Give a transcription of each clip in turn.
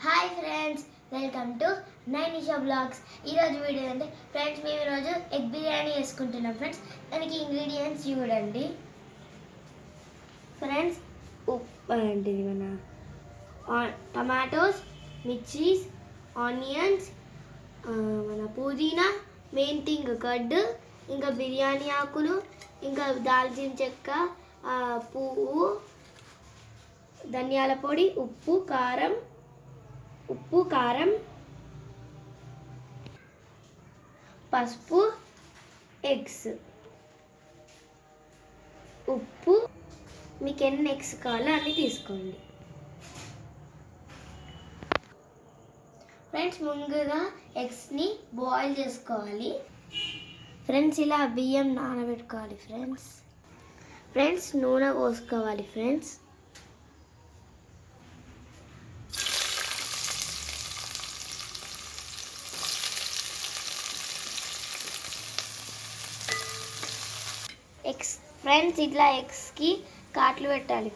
Hi friends, welcome to Nainisha blogs. ఈరోజు video అంటే friends మేము ఈరోజు ఎగ్ బిర్యానీ వేసుకుంటున్నాం. ఫ్రెండ్స్ దానికి ఇంగ్రీడియంట్స్ చూడండి. ఫ్రెండ్స్ ఏంటిది మన టమాటోస్, మిర్చీస్, ఆనియన్స్, మన పుదీనా, మెయిన్ థింగ్ కర్డ్, ఇంకా బిర్యానీ ఆకులు, ఇంకా దాల్చిన చెక్క, పువ్వు, ధనియాల పొడి, ఉప్పు కారం, పసుపు, ఎగ్స్, ఉప్పు, మీకు ఎన్ని ఎగ్స్ కావాలో అన్నీ తీసుకోండి. ఫ్రెండ్స్ ముందుగా ఎగ్స్ని బాయిల్ చేసుకోవాలి. ఫ్రెండ్స్ ఇలా బియ్యం నానబెట్టుకోవాలి. ఫ్రెండ్స్ నూనె పోసుకోవాలి. ఫ్రెండ్స్ ఇట్లా ఎగ్స్కి కాట్లు పెట్టాలి.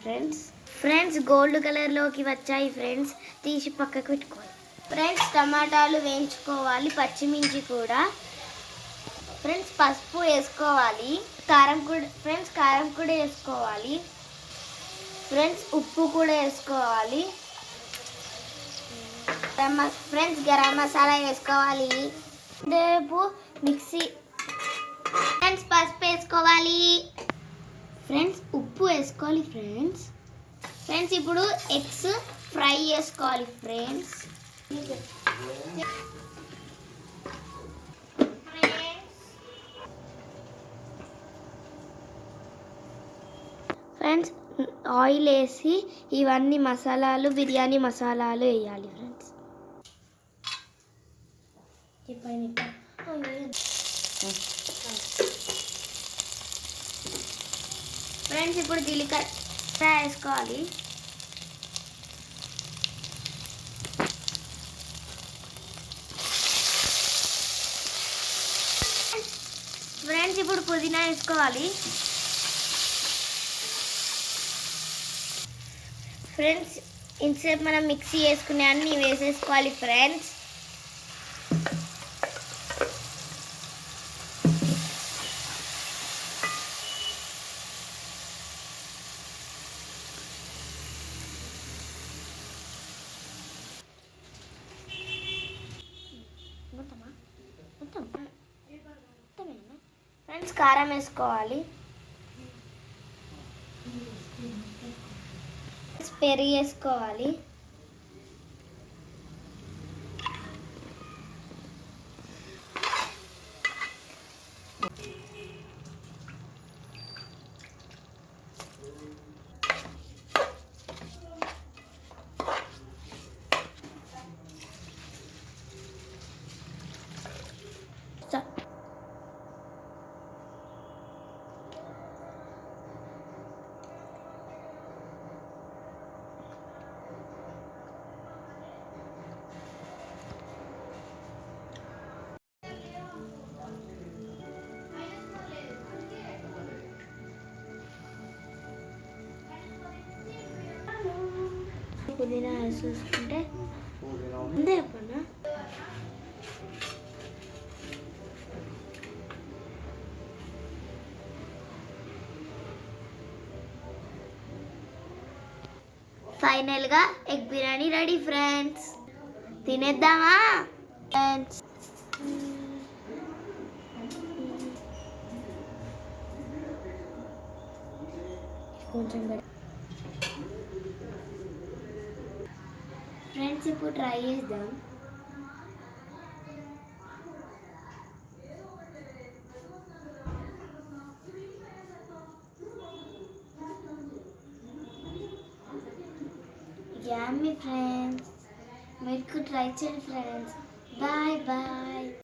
ఫ్రెండ్స్ గోల్డ్ కలర్లోకి వచ్చాయి. ఫ్రెండ్స్ తీసి పక్కకు పెట్టుకోవాలి. ఫ్రెండ్స్ టమాటాలు వేయించుకోవాలి, పచ్చిమిర్చి కూడా. ఫ్రెండ్స్ పసుపు వేసుకోవాలి, కారం కూడా వేసుకోవాలి. ఫ్రెండ్స్ ఉప్పు కూడా వేసుకోవాలి. ఫ్రెండ్స్ గరం మసాలా వేసుకోవాలి. రేపు మిక్సీ. ఫ్రెండ్స్ పసుపు వేసుకోవాలి. ఫ్రెండ్స్ ఉప్పు వేసుకోవాలి. ఫ్రెండ్స్ ఇప్పుడు ఎగ్స్ ఫ్రై చేసుకోవాలి. ఫ్రెండ్స్ ఆయిల్ వేసి ఇవన్నీ మసాలాలు, బిర్యానీ మసాలాలు వేయాలి. ఫ్రెండ్స్ ఇప్పుడు జీలకర్ర వేసుకోవాలి. ఫ్రెండ్స్ ఇప్పుడు పుదీనా వేసుకోవాలి. ఫ్రెండ్స్ ఇంతసేపు మనం మిక్సీ వేసుకునే అన్నీ వేసేసుకోవాలి. ఫ్రెండ్స్ కారం వేసుకోవాలి. పెరుగు వేసుకోవాలి. పుదీనా వేసేసుకుంటే అంతే చెప్పండి. ఫైనల్గా ఎగ్ బిర్యానీ రెడీ. ఫ్రెండ్స్ తినేద్దామా? ఫ్రెండ్స్ కొంచెం ఫ్రెండ్స్ ఇప్పుడు ట్రై చేద్దాం. యమ్మీ ఫ్రెండ్స్, మీరు ట్రై చేయండి. Friends bye bye.